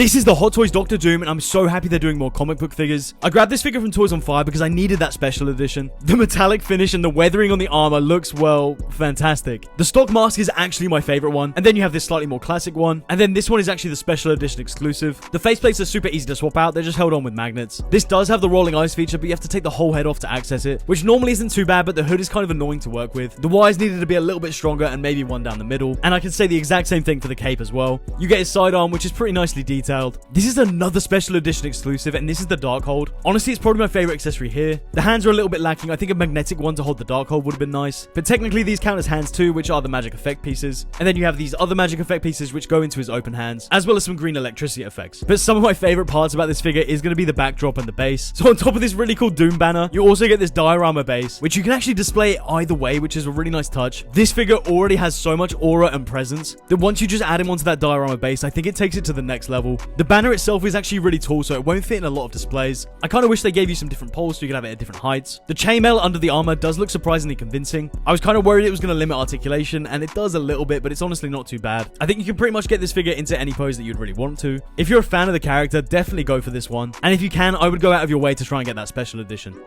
This is the Hot Toys Doctor Doom, and I'm so happy they're doing more comic book figures. I grabbed this figure from Toys on Fire because I needed that special edition. The metallic finish and the weathering on the armor looks, well, fantastic. The stock mask is actually my favorite one, and then you have this slightly more classic one, and then this one is actually the special edition exclusive. The faceplates are super easy to swap out, they're just held on with magnets. This does have the rolling eyes feature, but you have to take the whole head off to access it, which normally isn't too bad, but the hood is kind of annoying to work with. The wires needed to be a little bit stronger and maybe one down the middle, and I can say the exact same thing for the cape as well. You get his sidearm, which is pretty nicely detailed. This is another special edition exclusive, and this is the Darkhold. Honestly, it's probably my favorite accessory here. The hands are a little bit lacking. I think a magnetic one to hold the Darkhold would have been nice, but technically these count as hands too, which are the magic effect pieces. And then you have these other magic effect pieces which go into his open hands, as well as some green electricity effects. But some of my favorite parts about this figure is going to be the backdrop and the base. So on top of this really cool Doom banner, you also get this diorama base, which you can actually display either way, which is a really nice touch. This figure already has so much aura and presence that once you just add him onto that diorama base, I think it takes it to the next level. The banner itself is actually really tall, so it won't fit in a lot of displays. I kind of wish they gave you some different poles so you could have it at different heights. The chainmail under the armor does look surprisingly convincing. I was kind of worried it was going to limit articulation, and it does a little bit, but it's honestly not too bad. I think you can pretty much get this figure into any pose that you'd really want to. If you're a fan of the character, definitely go for this one. And if you can, I would go out of your way to try and get that special edition.